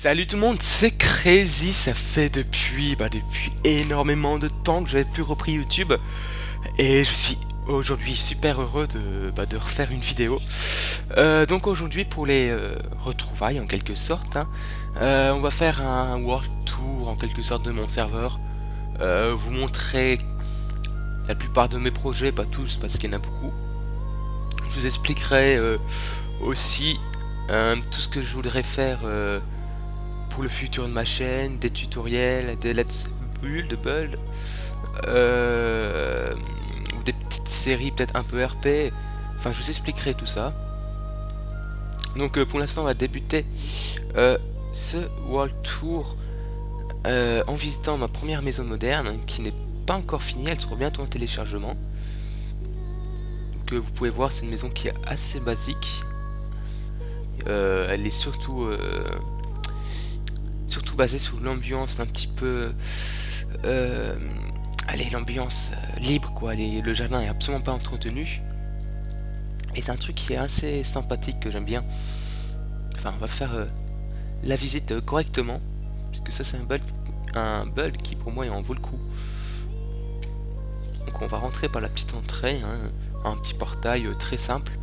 Salut tout le monde, c'est Crazy, ça fait depuis énormément de temps que j'avais plus repris YouTube et je suis aujourd'hui super heureux de refaire une vidéo. Donc aujourd'hui pour les retrouvailles en quelque sorte, on va faire un world tour en quelque sorte de mon serveur, vous montrer la plupart de mes projets, pas tous parce qu'il y en a beaucoup. Je vous expliquerai aussi tout ce que je voudrais faire pour le futur de ma chaîne, des tutoriels, des let's build, ou des petites séries peut-être un peu RP. Enfin, je vous expliquerai tout ça. Donc pour l'instant, on va débuter ce World Tour en visitant ma première maison moderne qui n'est pas encore finie, elle sera bientôt en téléchargement. Donc vous pouvez voir, c'est une maison qui est assez basique. Elle est surtout basée sur l'ambiance un petit peu allez, l'ambiance libre quoi. Le jardin est absolument pas entretenu et c'est un truc qui est assez sympathique que j'aime bien. Enfin, on va faire la visite correctement puisque ça c'est un bug qui pour moi en vaut le coup. Donc on va rentrer par la petite entrée, un petit portail très simple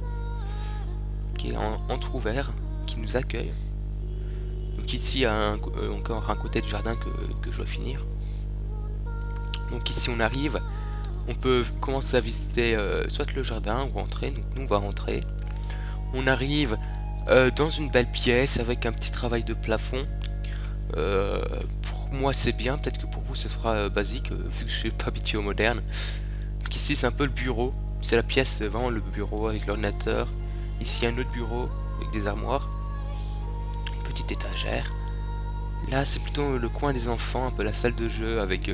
qui est entrouvert, qui nous accueille. Donc ici il y a encore un côté du jardin que je dois finir. Donc ici on arrive, on peut commencer à visiter soit le jardin ou rentrer. Donc nous on va rentrer. On arrive dans une belle pièce avec un petit travail de plafond. Pour moi c'est bien, peut-être que pour vous ce sera basique vu que je suis pas habitué au moderne. Donc ici c'est un peu le bureau, c'est la pièce, vraiment le bureau avec l'ordinateur. Ici il y a un autre bureau avec des armoires, une petite étagère. Là c'est plutôt le coin des enfants, un peu la salle de jeu avec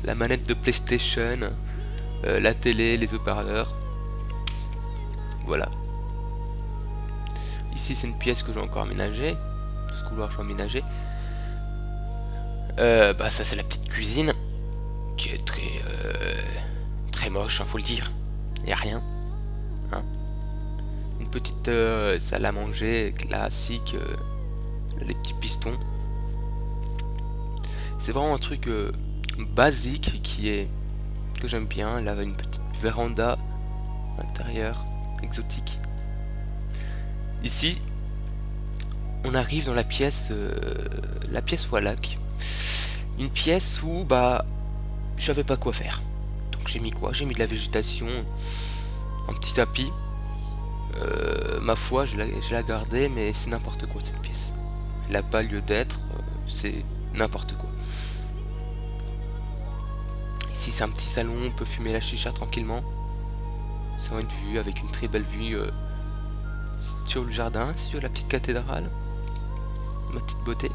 la manette de PlayStation, la télé, les haut-parleurs. Voilà. Ici c'est une pièce que j'ai encore aménagée. Tout ce couloir je vais aménager. Ça c'est la petite cuisine qui est très moche, faut le dire. Y a rien. Une petite salle à manger classique. Les petits pistons. C'est vraiment un truc basique que j'aime bien. Là, une petite véranda intérieure exotique. Ici, on arrive dans la pièce Wallach. Une pièce où je savais pas quoi faire. Donc j'ai mis quoi? J'ai mis de la végétation, un petit tapis. Ma foi, je l'ai gardé, mais c'est n'importe quoi cette pièce. Elle n'a pas lieu d'être, c'est n'importe quoi. Ici c'est un petit salon, on peut fumer la chicha tranquillement. Sur une vue, avec une très belle vue sur le jardin, sur la petite cathédrale. Ma petite beauté.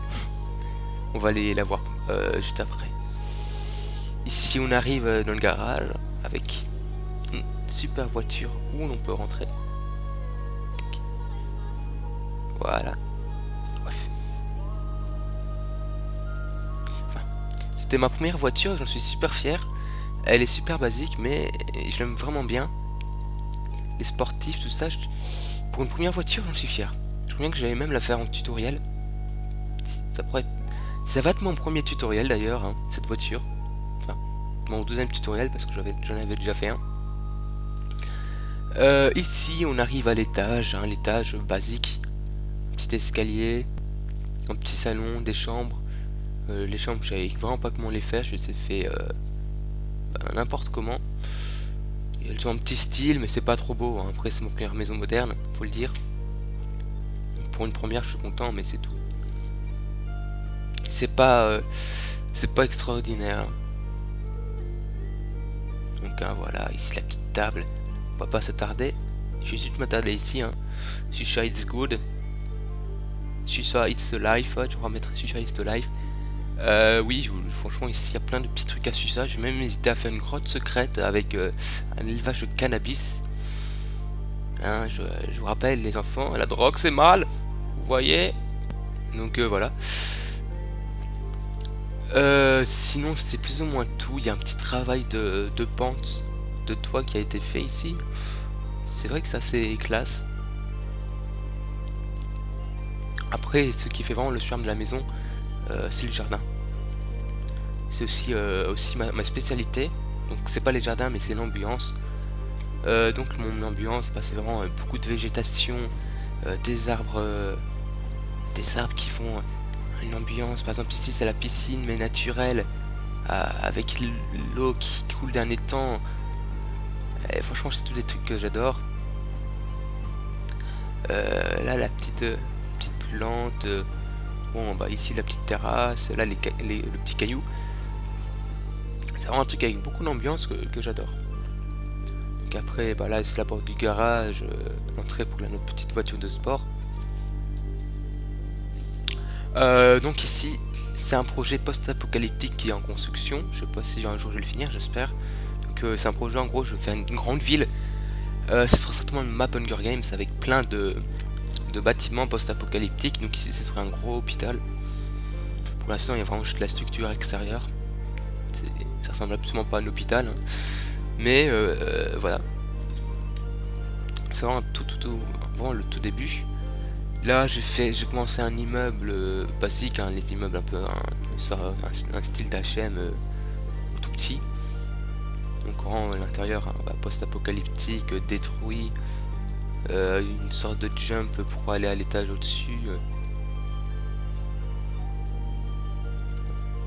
On va aller la voir juste après. Ici on arrive dans le garage avec une super voiture où l'on peut rentrer. Voilà. Bref. Enfin, c'était ma première voiture, j'en suis super fier. Elle est super basique, mais je l'aime vraiment bien. Les sportifs, tout ça. Pour une première voiture, j'en suis fier. Je crois bien que j'allais même la faire en tutoriel. Ça va être mon premier tutoriel d'ailleurs, cette voiture. Enfin, mon deuxième tutoriel parce que j'en avais déjà fait un. Ici, on arrive à l'étage, l'étage basique. Petit escalier, un petit salon, des chambres. Les chambres, je savais vraiment pas comment les faire, je les ai fait n'importe comment. Elles ont un petit style, mais c'est pas trop beau. Après, c'est mon première maison moderne, faut le dire. Donc, pour une première, je suis content, mais c'est tout. C'est pas extraordinaire. Donc voilà, ici la petite table. On va pas s'attarder. Je vais juste m'attarder ici. Shisha it's good. Shisha it's life. Je vais remettre Shisha it's life. Oui, franchement ici il y a plein de petits trucs à Shisha. J'ai même hésité à faire une grotte secrète avec un élevage de cannabis. Je vous rappelle les enfants, la drogue c'est mal. Vous voyez. Donc voilà. Sinon c'est plus ou moins tout. Il y a un petit travail de pente de toit qui a été fait ici. C'est vrai que c'est assez classe. Après, ce qui fait vraiment le charme de la maison, c'est le jardin. C'est aussi ma spécialité. Donc c'est pas les jardins, mais c'est l'ambiance. Donc mon ambiance, bah, c'est vraiment beaucoup de végétation, des arbres qui font une ambiance. Par exemple ici c'est la piscine mais naturelle, avec l'eau qui coule d'un étang. Et franchement c'est tous des trucs que j'adore. Là la petite plante. Bon bah ici la petite terrasse, là le petit caillou. C'est vraiment un truc avec beaucoup d'ambiance que j'adore. Donc après bah là c'est la porte du garage, l'entrée pour notre petite voiture de sport. Donc ici c'est un projet post-apocalyptique qui est en construction. Je sais pas si un jour je vais le finir, j'espère. Donc c'est un projet, en gros je vais faire une grande ville. Ce sera certainement une map Hunger Games avec plein de bâtiments post-apocalyptiques. Donc ici ce sera un gros hôpital. Pour l'instant il y a vraiment juste la structure extérieure. Ça ressemble absolument pas à un hôpital, hein. Mais voilà. C'est vraiment vraiment le tout début. Là j'ai commencé un immeuble basique, hein, les immeubles un peu un style d'HM tout petit. Donc vraiment l'intérieur, hein, post-apocalyptique, détruit, une sorte de jump pour aller à l'étage au-dessus.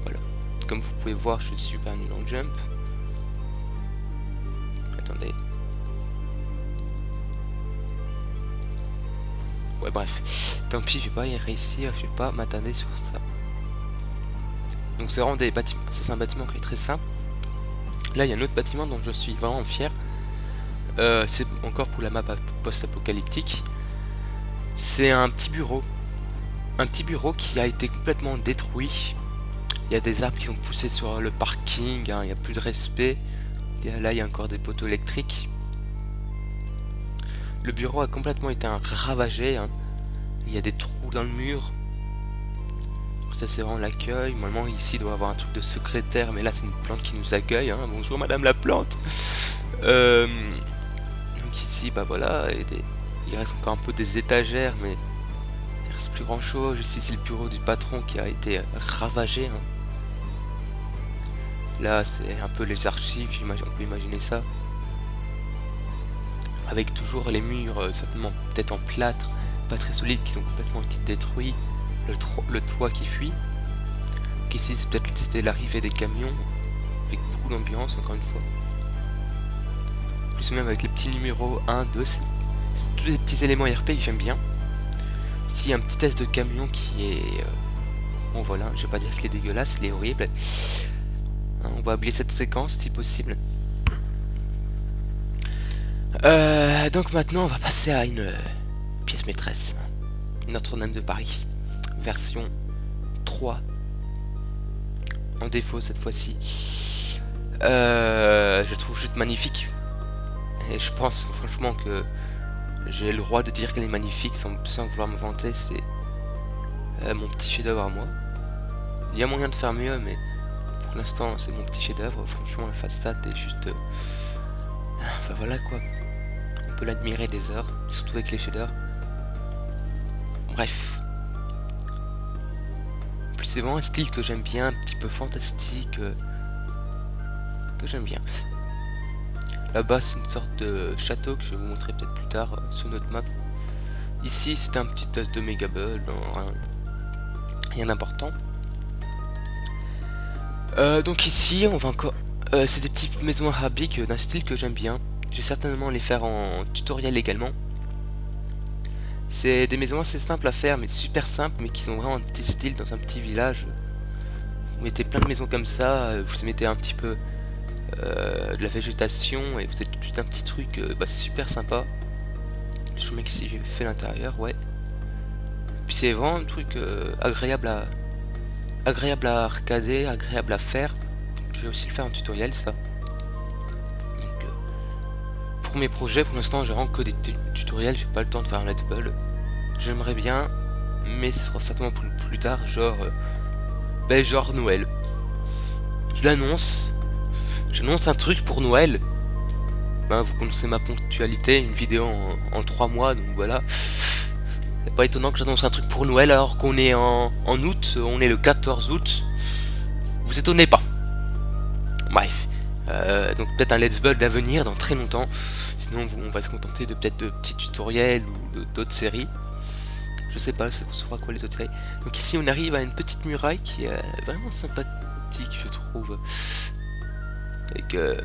Voilà. Comme vous pouvez voir, je suis super nul en jump. Attendez. Ouais bref, tant pis, je vais pas y réussir, je vais pas m'attarder sur ça. Donc c'est vraiment des bâtiments, ça c'est un bâtiment qui est très simple. Là il y a un autre bâtiment dont je suis vraiment fier. C'est encore pour la map post-apocalyptique. C'est un petit bureau. Un petit bureau qui a été complètement détruit. Il y a des arbres qui sont poussés sur le parking, hein, il n'y a plus de respect. Là il y a encore des poteaux électriques. Le bureau a complètement été ravagé, hein. Il y a des trous dans le mur. Ça c'est vraiment l'accueil. Normalement ici il doit y avoir un truc de secrétaire, mais là c'est une plante qui nous accueille, hein. Bonjour madame la plante. Donc ici bah voilà, il reste encore un peu des étagères, mais il reste plus grand chose. Ici c'est le bureau du patron qui a été ravagé, hein. Là c'est un peu les archives, on peut imaginer ça. Avec toujours les murs certainement peut-être en plâtre, pas très solides, qui sont complètement été détruits, le toit qui fuit. Donc ici c'était l'arrivée des camions, avec beaucoup d'ambiance encore une fois. Plus même avec les petits numéros 1, 2, c'est tous des petits éléments RP que j'aime bien. Ici il y a un petit test de camion qui est... bon voilà, je vais pas dire qu'il est dégueulasse, il est horrible. On va oublier cette séquence si possible. Donc maintenant on va passer à une pièce maîtresse, Notre-Dame de Paris, version 3, en défaut cette fois-ci. Je trouve juste magnifique, et je pense franchement que j'ai le droit de dire qu'elle est magnifique sans vouloir me vanter. C'est mon petit chef-d'œuvre à moi. Il y a moyen de faire mieux, mais pour l'instant c'est mon petit chef-d'œuvre. Franchement la façade est juste... enfin voilà quoi. On peut l'admirer des heures, surtout avec les shaders. Bref. En plus c'est vraiment un style que j'aime bien, un petit peu fantastique, que j'aime bien. Là-bas c'est une sorte de château que je vais vous montrer peut-être plus tard sur notre map. Ici c'est un petit os de Megaball, rien d'important. Donc ici on va encore... c'est des petites maisons arabiques d'un style que j'aime bien. Je vais certainement les faire en tutoriel également. C'est des maisons assez simples à faire, mais super simples, mais qui sont vraiment un petit style dans un petit village. Vous mettez plein de maisons comme ça, vous mettez un petit peu de la végétation, et vous avez tout de suite un petit truc super sympa. Je sais même si j'ai fait l'intérieur, ouais. Puis c'est vraiment un truc agréable à arcader, agréable à faire. Je vais aussi le faire en tutoriel ça. Pour mes projets, pour l'instant j'ai vraiment que des tutoriels, j'ai pas le temps de faire un let's play. J'aimerais bien, mais ce sera certainement plus tard, genre Noël. Je l'annonce, j'annonce un truc pour Noël. Vous connaissez ma ponctualité, une vidéo en 3 mois, donc voilà. C'est pas étonnant que j'annonce un truc pour Noël alors qu'on est en août, on est le 14 août. Vous étonnez pas. Bref. Donc peut-être un Let's Build d'avenir dans très longtemps. Sinon on va se contenter de peut-être de petits tutoriels ou d'autres séries. Je sais pas, ça sera quoi les autres séries. Donc ici on arrive à une petite muraille qui est vraiment sympathique je trouve. Avec un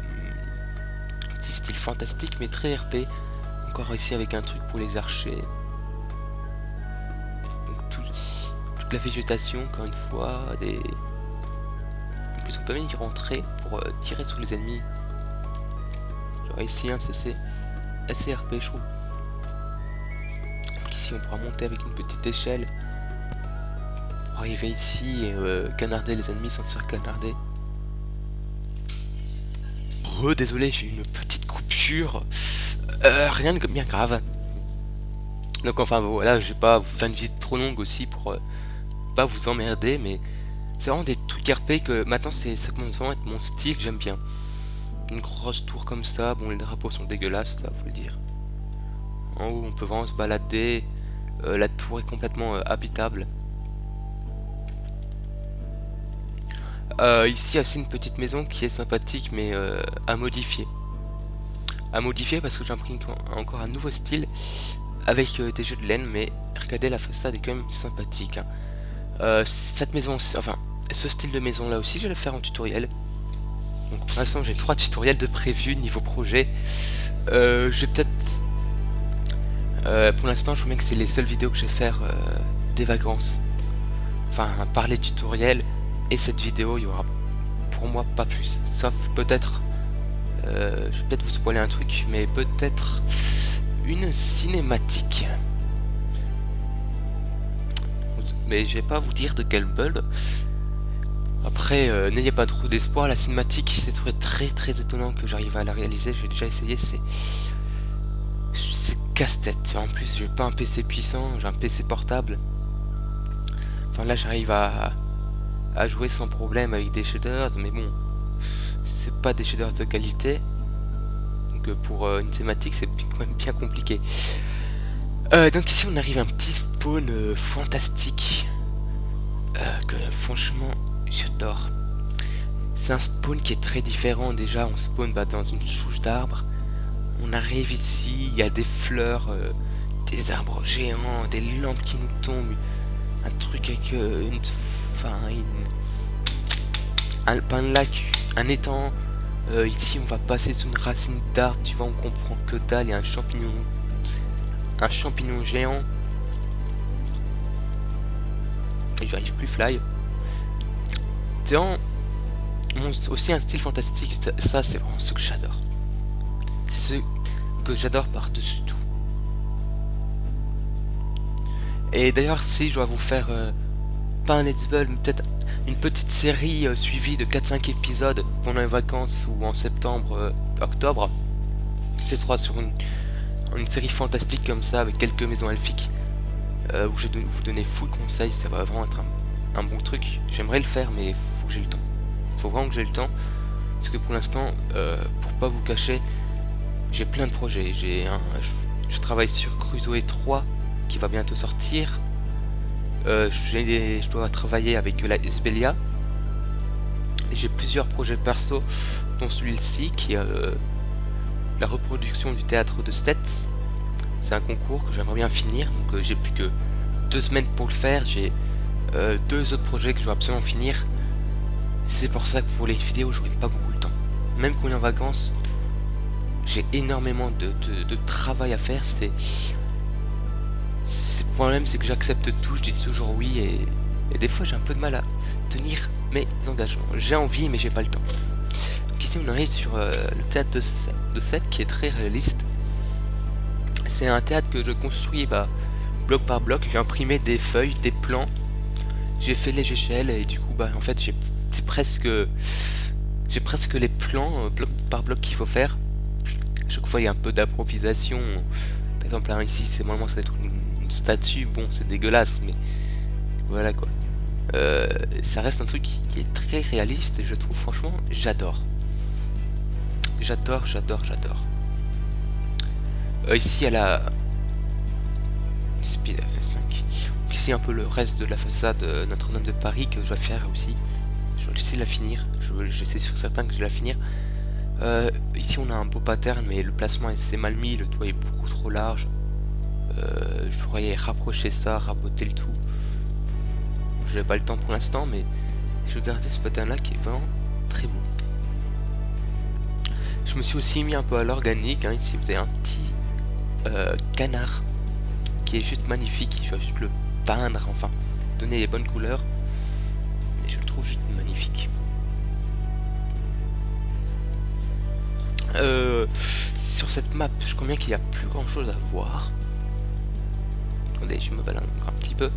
petit style fantastique mais très RP. Encore ici avec un truc pour les archers. Donc toute la végétation encore une fois. En plus on peut même y rentrer pour tirer sur les ennemis. Genre ici un CC assez RP je trouve. Donc ici on pourra monter avec une petite échelle pour arriver ici et canarder les ennemis sans se faire canarder. Désolé, j'ai une petite coupure. Rien de bien grave. Donc enfin voilà, je vais pas vous faire une visite trop longue aussi pour pas vous emmerder, mais c'est vraiment des trucs RP que maintenant ça commence vraiment à être mon style, j'aime bien. Une grosse tour comme ça, bon les drapeaux sont dégueulasses, ça faut le dire. En haut on peut vraiment se balader, la tour est complètement habitable. Ici il y a aussi une petite maison qui est sympathique mais à modifier. À modifier parce que j'ai imprimé encore un nouveau style avec des jeux de laine, mais regardez la façade est quand même sympathique. Hein. Cette maison, enfin ce style de maison là aussi je vais le faire en tutoriel. Donc pour l'instant j'ai 3 tutoriels de prévu niveau projet. Je vais peut-être... pour l'instant je vois bien que c'est les seules vidéos que je vais faire des vacances. Enfin par les tutoriels. Et cette vidéo, il y aura pour moi pas plus. Sauf peut-être, je vais peut-être vous spoiler un truc, mais peut-être une cinématique. Mais je vais pas vous dire de quel build. Après, n'ayez pas trop d'espoir. La cinématique, c'est très étonnant que j'arrive à la réaliser. J'ai déjà essayé, c'est casse-tête. En plus, j'ai pas un PC puissant, j'ai un PC portable. Enfin là, j'arrive à jouer sans problème avec des shaders, mais bon, c'est pas des shaders de qualité, donc pour une thématique c'est quand même bien compliqué. Donc ici on arrive à un petit spawn fantastique que franchement j'adore. C'est un spawn qui est très différent. Déjà on spawn dans une souche d'arbre, on arrive ici, il y a des fleurs, des arbres géants, des lampes qui nous tombent, un truc avec un lac, un étang. Ici on va passer sous une racine d'arbre, tu vois, on comprend que dalle. Il y a un champignon géant, et j'arrive plus fly. C'est vraiment aussi un style fantastique. Ça c'est vraiment ce que j'adore, c'est ce que j'adore par-dessus tout. Et d'ailleurs si je dois vous faire pas un let's play, mais peut-être une petite série suivie de 4-5 épisodes pendant les vacances ou en septembre, octobre. Ce sera sur une série fantastique comme ça avec quelques maisons elfiques où je vais vous donner full conseil. Ça va vraiment être un bon truc. J'aimerais le faire mais faut que j'ai le temps. Faut vraiment que j'ai le temps parce que pour l'instant, pour pas vous cacher, j'ai plein de projets. Je travaille sur Crusoe 3 qui va bientôt sortir. Je dois travailler avec la Esbelia. J'ai plusieurs projets perso, dont celui-ci qui est la reproduction du théâtre de Sets. C'est un concours que j'aimerais bien finir, donc j'ai plus que 2 semaines pour le faire. J'ai 2 autres projets que je dois absolument finir. C'est pour ça que pour les vidéos j'aurai pas beaucoup de temps. Même quand on est en vacances, j'ai énormément de travail à faire. Le problème c'est que j'accepte tout, je dis toujours oui et des fois j'ai un peu de mal à tenir mes engagements. J'ai envie mais j'ai pas le temps. Donc ici on arrive sur le théâtre de Sète qui est très réaliste. C'est un théâtre que je construis bloc par bloc. J'ai imprimé des feuilles, des plans, j'ai fait les échelles et du coup en fait j'ai presque les plans bloc par bloc qu'il faut faire. Chaque fois il y a un peu d'improvisation. Par exemple là, ici c'est normalement ça va être une statue, bon c'est dégueulasse mais voilà quoi. Ça reste un truc qui est très réaliste et je trouve franchement j'adore. Ici il y a Speed 5. Donc ici un peu le reste de la façade Notre-Dame de Paris que je dois faire aussi. Je vais essayer de la finir. Je sais sur certains que je vais la finir. Ici on a un beau pattern mais le placement est assez mal mis, le toit est beaucoup trop large. Je pourrais rapprocher ça, raboter le tout. J'ai pas le temps pour l'instant mais je vais garder ce pattern là qui est vraiment très beau. Je me suis aussi mis un peu à l'organique, hein. Ici vous avez un petit canard qui est juste magnifique, je vais juste le peindre, enfin donner les bonnes couleurs, et je le trouve juste magnifique. Sur cette map, je crois bien qu'il n'y a plus grand chose à voir. Attendez, je me balade encore un petit peu.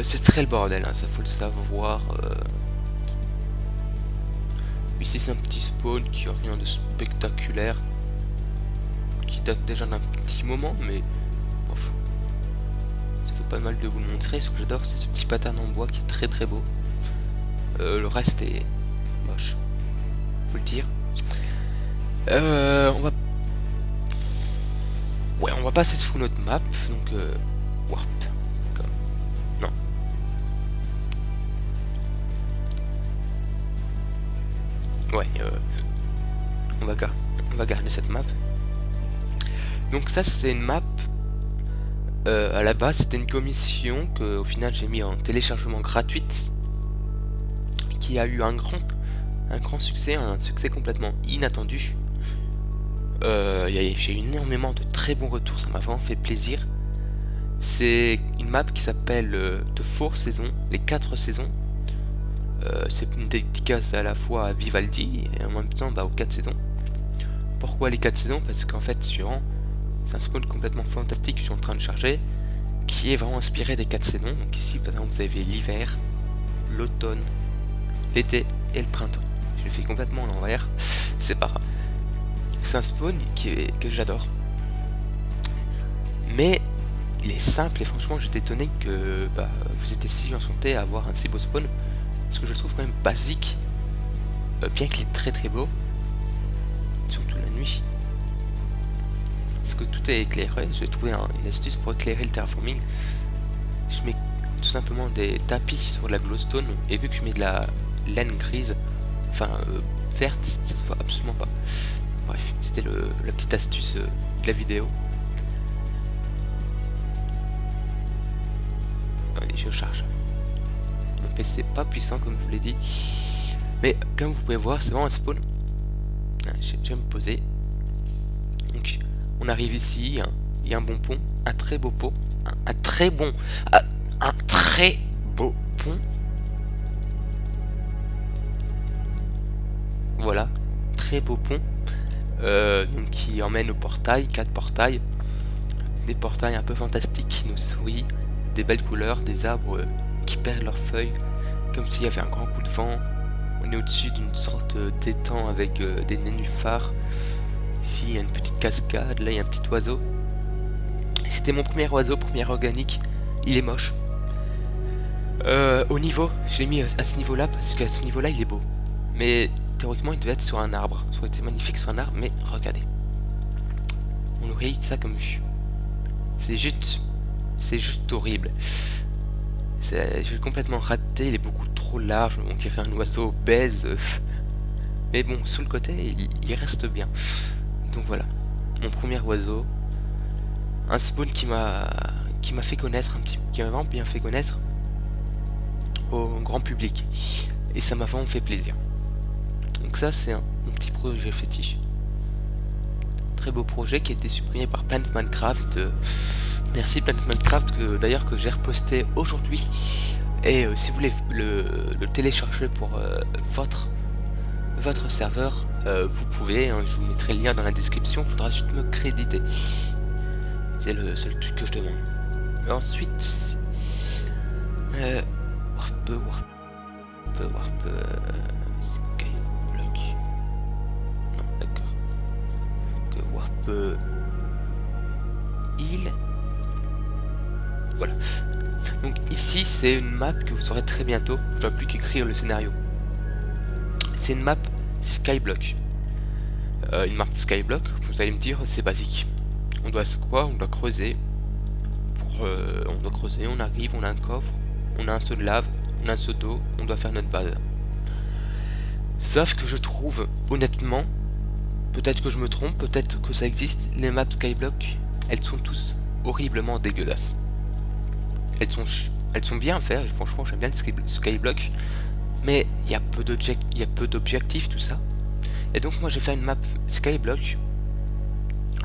C'est très le bordel, hein, ça faut le savoir. Ici c'est un petit spawn qui a rien de spectaculaire, qui date déjà d'un petit moment, mais bof. Ça fait pas mal de vous le montrer. Ce que j'adore, c'est ce petit pattern en bois qui est très très beau. Le reste est moche, faut le dire. On va passer sous notre map, donc warp. Non. Ouais, on va garder cette map. Donc ça c'est une map. À la base c'était une commission que au final j'ai mis en téléchargement gratuite, qui a eu un grand succès, un succès complètement inattendu. J'ai eu énormément de très bons retours, ça m'a vraiment fait plaisir. C'est une map qui s'appelle The Four Seasons, les 4 saisons. C'est une dédicace à la fois à Vivaldi et en même temps aux 4 saisons. Pourquoi les 4 saisons? Parce qu'en fait c'est un spawn complètement fantastique que je suis en train de charger, qui est vraiment inspiré des 4 saisons. Donc ici par exemple vous avez l'hiver, l'automne, l'été et le printemps. Je l'ai fait complètement à l'envers, c'est pas grave. C'est un spawn que j'adore. Mais il est simple et franchement j'étais étonné que vous étiez si enchanté à avoir un si beau spawn. Parce que je le trouve quand même basique, bien qu'il est très très beau. Surtout la nuit. Parce que tout est éclairé, j'ai trouvé une astuce pour éclairer le terraforming. Je mets tout simplement des tapis sur la glowstone, et vu que je mets de la laine grise, enfin verte, ça se voit absolument pas. Bref, c'était la petite astuce de la vidéo. Allez, je charge. Mon PC pas puissant comme je vous l'ai dit. Mais comme vous pouvez voir, c'est vraiment un spawn. Je vais me poser. Donc on arrive ici, il y a un bon pont, un très beau pont, un très beau pont. Voilà, très beau pont. Donc qui emmène au portail, 4 portails. Des portails un peu fantastiques qui nous sourient, des belles couleurs, des arbres qui perdent leurs feuilles, comme s'il y avait un grand coup de vent. On est au-dessus d'une sorte d'étang avec des nénuphars. Ici il y a une petite cascade, là il y a un petit oiseau. C'était mon premier oiseau, premier organique. Il est moche. Au niveau, je l'ai mis à ce niveau là parce qu'à ce niveau là il est beau. Mais théoriquement il devait être sur un arbre. Ça aurait été magnifique sur un arbre, mais regardez. On aurait eu ça comme vue. C'est juste horrible. J'ai complètement raté, il est beaucoup trop large, on dirait un oiseau obèse. Mais bon, sous le côté, il reste bien. Donc voilà, mon premier oiseau. Un spawn qui m'a fait connaître qui m'a vraiment bien fait connaître au grand public. Et ça m'a vraiment fait plaisir. Donc ça, c'est mon petit projet fétiche. Très beau projet qui a été supprimé par Planet Minecraft. Merci Planet Minecraft, d'ailleurs que j'ai reposté aujourd'hui. Et si vous voulez le télécharger pour votre serveur, vous pouvez, hein, je vous mettrai le lien dans la description, il faudra juste me créditer. C'est le seul truc que je demande. Ensuite, warp, skyblock. Non, d'accord. Que warp heal. Voilà. Donc ici c'est une map que vous saurez très bientôt. Je dois plus qu'écrire le scénario. C'est une map skyblock. Une map skyblock, vous allez me dire, c'est basique. On doit creuser pour on doit creuser, on arrive, on a un coffre, on a un seau de lave, on a un seau d'eau, on doit faire notre base. Sauf que je trouve, honnêtement, peut-être que je me trompe, peut-être que ça existe, les maps Skyblock, elles sont tous horriblement dégueulasses. Elles sont bien à faire, franchement j'aime bien le Skyblock, mais il y a peu d'objectifs, tout ça. Et donc moi j'ai fait une map Skyblock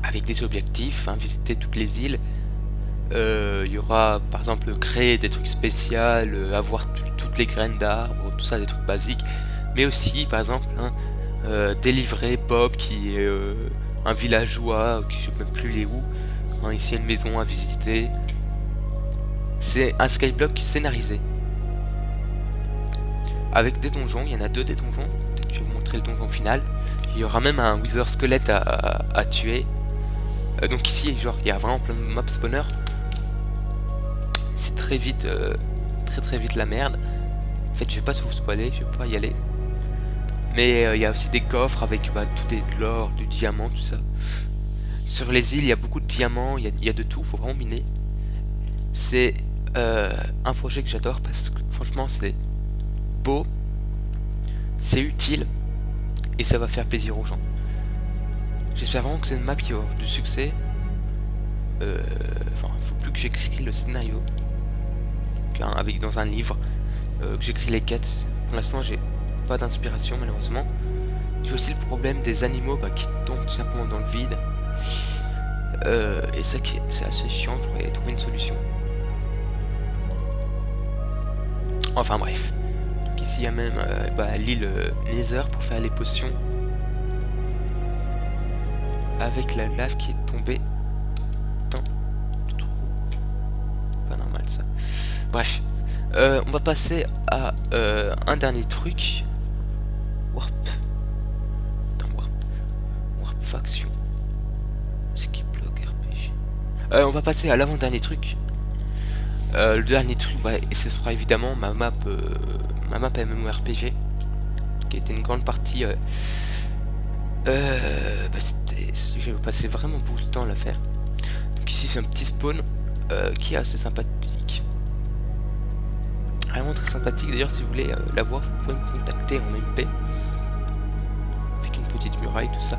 avec des objectifs, hein, visiter toutes les îles. Il y aura par exemple créer des trucs spéciaux, avoir toutes les graines d'arbres, tout ça, des trucs basiques. Mais aussi par exemple délivrer Bob qui est un villageois, qui je sais même plus les où. Hein, ici il y a une maison à visiter. C'est un Skyblock scénarisé. Avec des donjons, il y en a 2 des donjons. Peut-être que je vais vous montrer le donjon final. Il y aura même un Wither squelette à tuer. Donc ici, genre, il y a vraiment plein de mob spawner. C'est très vite, très vite la merde. En fait, je vais pas vous spoiler, je vais pas y aller. Mais il y a aussi des coffres avec tout de l'or, du diamant, tout ça. Sur les îles, il y a beaucoup de diamants, il y a de tout, faut vraiment miner. C'est un projet que j'adore parce que franchement, c'est beau, c'est utile et ça va faire plaisir aux gens. J'espère vraiment que c'est une map qui va avoir du succès. Enfin, il faut plus que j'écris le scénario avec dans un livre, que j'écris les quêtes. Pour l'instant, j'ai pas d'inspiration malheureusement. J'ai aussi le problème des animaux qui tombent tout simplement dans le vide. Et ça, c'est assez chiant. Je voudrais trouver une solution. Enfin bref. Donc ici, il y a même l'île Nether pour faire les potions. Avec la lave qui est tombée dans le trou. Pas normal ça. Bref. On va passer à un dernier truc. Warp. Attends, Warp faction. Skip log RPG. On va passer à l'avant-dernier truc. Le dernier truc, et ce sera évidemment ma map MMORPG. Qui a été une grande partie. J'ai passé vraiment beaucoup de temps à la faire. Donc ici c'est un petit spawn qui est assez sympathique. Vraiment très sympathique. D'ailleurs si vous voulez la voir, vous pouvez me contacter en MP. Avec une petite muraille, tout ça.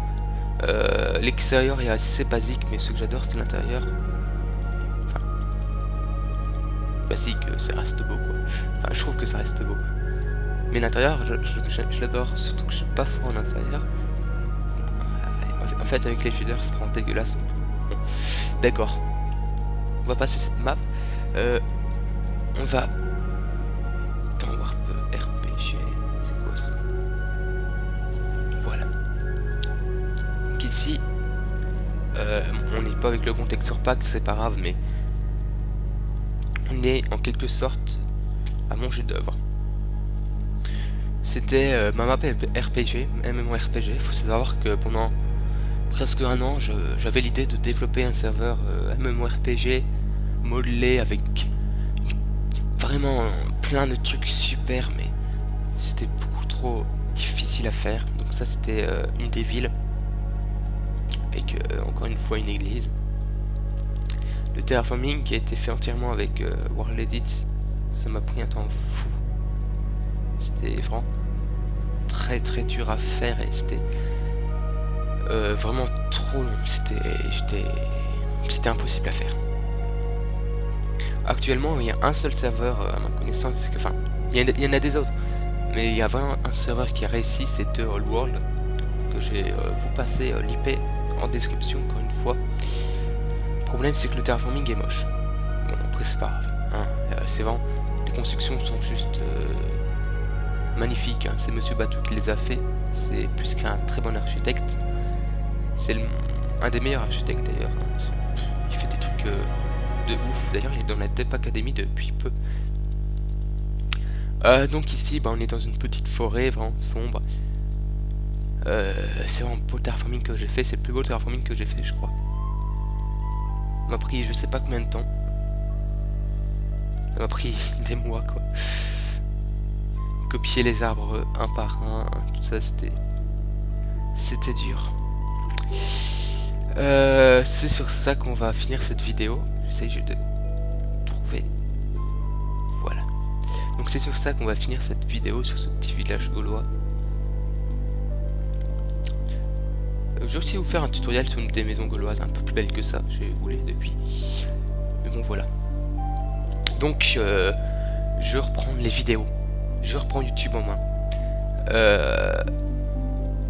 L'extérieur est assez basique, mais ce que j'adore c'est l'intérieur. Enfin, basique, ça reste beau quoi. Enfin, je trouve que ça reste beau. Mais l'intérieur, je l'adore, surtout que je suis pas fort en intérieur. En fait, avec les shaders, ça rend dégueulasse. Bon. D'accord. On va passer cette map. On va dans Warp RPG. C'est quoi ça? Voilà. Donc ici, on n'est pas avec le contexte sur pack, c'est pas grave, mais on est en quelque sorte à mon chef d'œuvre. C'était ma map RPG, MMORPG. Il faut savoir que pendant presque un an, j'avais l'idée de développer un serveur MMORPG modelé avec vraiment plein de trucs super, mais c'était beaucoup trop difficile à faire. Donc ça c'était une des villes avec encore une fois une église. Le terraforming qui a été fait entièrement avec World Edit, ça m'a pris un temps fou. C'était vraiment très dur à faire et c'était vraiment trop long. C'était impossible à faire. Actuellement il y a un seul serveur à ma connaissance, enfin il y en a des autres, mais il y a vraiment un serveur qui a réussi, c'est The Old World, que j'ai vous passer l'IP en description encore une fois. Le problème c'est que le terraforming est moche. Bon après c'est pas grave, hein. C'est vraiment, les constructions sont juste magnifiques, hein. C'est Monsieur Batou qui les a fait. C'est plus qu'un très bon architecte. C'est un des meilleurs architectes d'ailleurs. Il fait des trucs de ouf. D'ailleurs il est dans la Dev Academy depuis peu. Donc ici on est dans une petite forêt vraiment sombre. C'est vraiment beau terraforming que j'ai fait. C'est le plus beau terraforming que j'ai fait je crois. Ça m'a pris je sais pas combien de temps. Ça m'a pris des mois quoi. Copier les arbres un par un, tout ça c'était dur. C'est sur ça qu'on va finir cette vidéo. J'essaye de Donc c'est sur ça qu'on va finir cette vidéo, sur ce petit village gaulois. Je vais aussi vous faire un tutoriel sur une des maisons gauloises un peu plus belle que ça, j'ai voulu depuis. Mais bon voilà. Donc je reprends les vidéos, je reprends YouTube en main.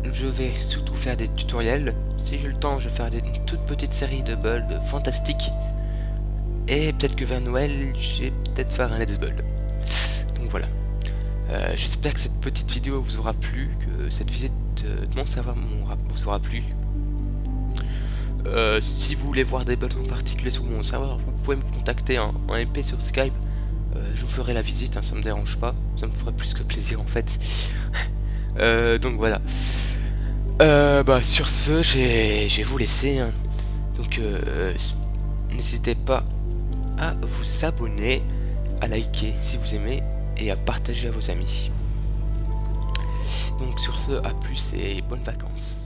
Je vais surtout faire des tutoriels. Si j'ai le temps, je vais faire une toute petite série de builds fantastiques. Et peut-être que vers Noël, je vais peut-être faire un let's build. Donc voilà. J'espère que cette petite vidéo vous aura plu, que cette visite de mon serveur vous aura plu. Si vous voulez voir des builds en particulier sur mon serveur, vous pouvez me contacter en MP sur Skype. Je vous ferai la visite, hein, ça me dérange pas. Ça me ferait plus que plaisir en fait. Donc voilà. Bah sur ce, je vais vous laisser. Hein. Donc n'hésitez pas à vous abonner, à liker si vous aimez et à partager à vos amis. Donc sur ce, à plus et bonnes vacances.